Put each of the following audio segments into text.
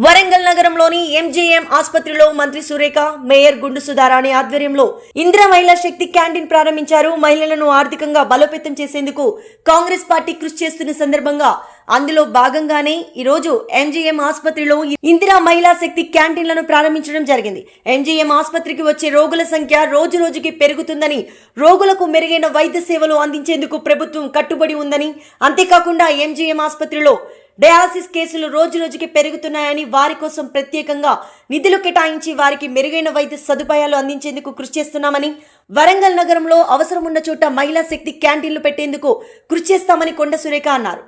వరంగల్ నగరంలోని ఎంజీఎం ఆసుపత్రిలో మంత్రి సురేఖ, మేయర్ గుండు సుధారాణి ఆధ్వర్యంలో ఇందిరా మహిళా శక్తి క్యాంటీన్ ప్రారంభించారు. మహిళలను ఆర్థికంగా బలోపేతం చేసేందుకు కాంగ్రెస్ పార్టీ కృషి చేస్తున్న సందర్భంగా అందులో భాగంగానే ఈ రోజు ఎంజీఎం ఆసుపత్రిలో ఇందిరా మహిళా శక్తి క్యాంటీన్లను ప్రారంభించడం జరిగింది. ఎంజీఎం ఆసుపత్రికి వచ్చే రోగుల సంఖ్య రోజు రోజుకి పెరుగుతుందని, రోగులకు మెరుగైన వైద్య సేవలు అందించేందుకు ప్రభుత్వం కట్టుబడి ఉందని, అంతేకాకుండా ఎంజీఎం ఆసుపత్రిలో డయాలసిస్ కేసులు రోజు రోజుకి పెరుగుతున్నాయని, వారి కోసం ప్రత్యేకంగా నిధులు కేటాయించి వారికి మెరుగైన వైద్య సదుపాయాలు అందించేందుకు కృషి చేస్తున్నామని, వరంగల్ నగరంలో అవసరం ఉన్న చోట మహిళా శక్తి క్యాంటీన్లు పెట్టేందుకు కృషి చేస్తామని కొండ సురేఖ అన్నారు.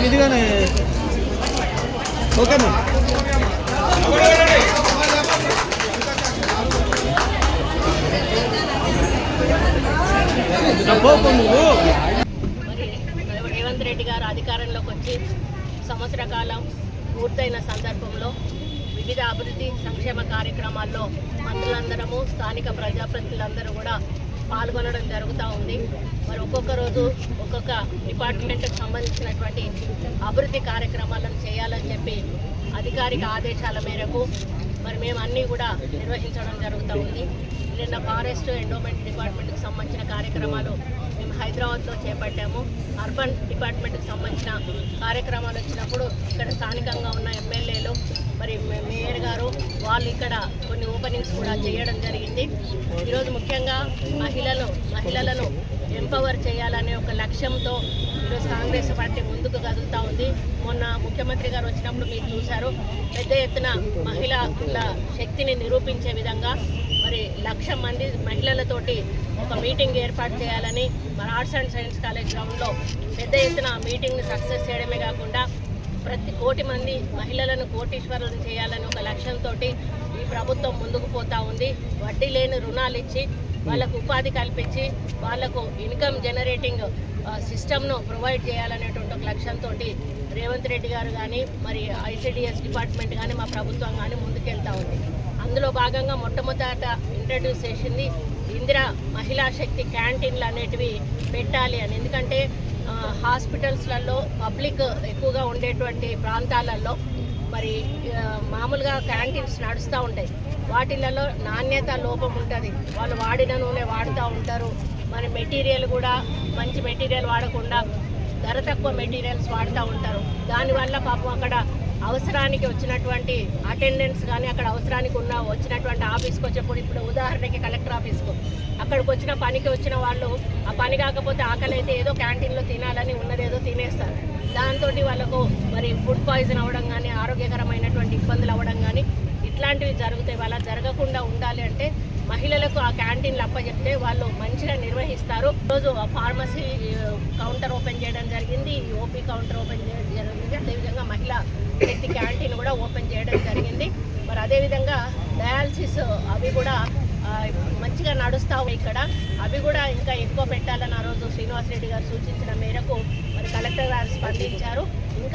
ఇదిగానే ఓకేనా రేవంత్ రెడ్డి గారు అధికారంలోకి వచ్చి సంవత్సర కాలం పూర్తయిన సందర్భంలో వివిధ అభివృద్ధి సంక్షేమ కార్యక్రమాల్లో మంత్రులందరము, స్థానిక ప్రజాప్రతినిధులందరూ కూడా పాల్గొనడం జరుగుతూ ఉంది. మరి ఒక్కొక్క రోజు ఒక్కొక్క డిపార్ట్మెంట్కి సంబంధించినటువంటి అభివృద్ధి కార్యక్రమాలను చేయాలని చెప్పి అధికారిక ఆదేశాల మేరకు మరి మేము అన్నీ కూడా నిర్వహించడం జరుగుతూ ఉంది. నిన్న ఫారెస్ట్ ఎండోమెంట్ డిపార్ట్మెంట్కి సంబంధించిన కార్యక్రమాలు మేము హైదరాబాద్లో చేపట్టాము. అర్బన్ డిపార్ట్మెంట్కి సంబంధించిన కార్యక్రమాలు వచ్చినప్పుడు ఇక్కడ స్థానికంగా ఉన్న ఎమ్మెల్యేలు, మరి మేయర్ గారు వాళ్ళు ఇక్కడ కొన్ని ఓపెనింగ్స్ కూడా చేయడం జరిగింది. ఈరోజు ముఖ్యంగా మహిళలను ఎంపవర్ చేయాలనే ఒక లక్ష్యంతో ఈరోజు కాంగ్రెస్ పార్టీ ముందుకు కదులుతూ ఉంది. మొన్న ముఖ్యమంత్రి గారు వచ్చినప్పుడు మీరు చూశారు, పెద్ద ఎత్తున మహిళల శక్తిని నిరూపించే విధంగా మరి 1,00,000 మంది మహిళలతోటి ఒక మీటింగ్ ఏర్పాటు చేయాలని మరి ఆర్ట్స్ అండ్ సైన్స్ కాలేజ్ గ్రౌండ్లో పెద్ద ఎత్తున మీటింగ్ని సక్సెస్ చేయడమే కాకుండా ప్రతి 1,00,000 మంది మహిళలను కోటీశ్వరులను చేయాలని ఒక లక్ష్యంతో ఈ ప్రభుత్వం ముందుకు పోతూ ఉంది. వడ్డీ లేని రుణాలు ఇచ్చి వాళ్ళకు ఉపాధి కల్పించి వాళ్లకు ఇన్కమ్ జనరేటింగ్ సిస్టమ్ను ప్రొవైడ్ చేయాలనేటువంటి ఒక లక్ష్యంతో రేవంత్ రెడ్డి గారు కానీ మరి ఐసిడిఎస్ డిపార్ట్మెంట్ కానీ మా ప్రభుత్వం కానీ ముందుకెళ్తూ ఉంది. అందులో భాగంగా మొట్టమొదట ఇంట్రడ్యూస్ చేసింది ఇందిరా మహిళా శక్తి క్యాంటీన్లు అనేటివి పెట్టాలి అని. ఎందుకంటే హాస్పిటల్స్లలో పబ్లిక్ ఎక్కువగా ఉండేటువంటి ప్రాంతాలలో మరి మామూలుగా క్యాంటీన్స్ నడుస్తూ ఉంటాయి. వాటిలలో నాణ్యత లోపం ఉంటుంది. వాళ్ళు వాడిన నూనె వాడుతూ ఉంటారు. మరి మెటీరియల్ కూడా మంచి మెటీరియల్ వాడకుండా ధర తక్కువ మెటీరియల్స్ వాడుతూ ఉంటారు. దానివల్ల పాపం అక్కడ అవసరానికి వచ్చినటువంటి అటెండెన్స్ కానీ అక్కడ అవసరానికి వచ్చినటువంటి ఆఫీస్కి వచ్చేప్పుడు, ఇప్పుడు ఉదాహరణకి కలెక్టర్ ఆఫీస్కు అక్కడికి వచ్చిన పనికి వచ్చిన వాళ్ళు ఆ పని కాకపోతే ఆకలి అయితే ఏదో క్యాంటీన్లో తినాలని ఉన్నదేదో తినేస్తారు. దాంతో వాళ్ళకు మరి ఫుడ్ పాయిజన్ అవ్వడం కానీ, ఆరోగ్యకరమైనటువంటి ఇబ్బందులు అవ్వడం కానీ ఇట్లాంటివి జరుగుతాయి. వాళ్ళ జరగకుండా ఉండాలి అంటే మహిళలకు ఆ క్యాంటీన్లు అప్పచెప్తే వాళ్ళు మంచిగా నిర్వహిస్తారు. ఈరోజు ఫార్మసీ కౌంటర్ ఓపెన్ చేయడం జరిగింది, ఓపీ కౌంటర్ ఓపెన్ చేయడం జరిగింది. అదేవిధంగా మహిళా శక్తి క్యాంటీన్ కూడా ఓపెన్ చేయడం జరిగింది. మరి అదేవిధంగా డయాలసిస్ అవి కూడా మంచిగా నడుస్తావు ఇక్కడ. అవి కూడా ఇంకా ఎక్కువ పెట్టాలని ఆ రోజు శ్రీనివాస్ రెడ్డి గారు సూచించిన మేరకు మరి కలెక్టర్ గారు స్పందించారు. ఇంకా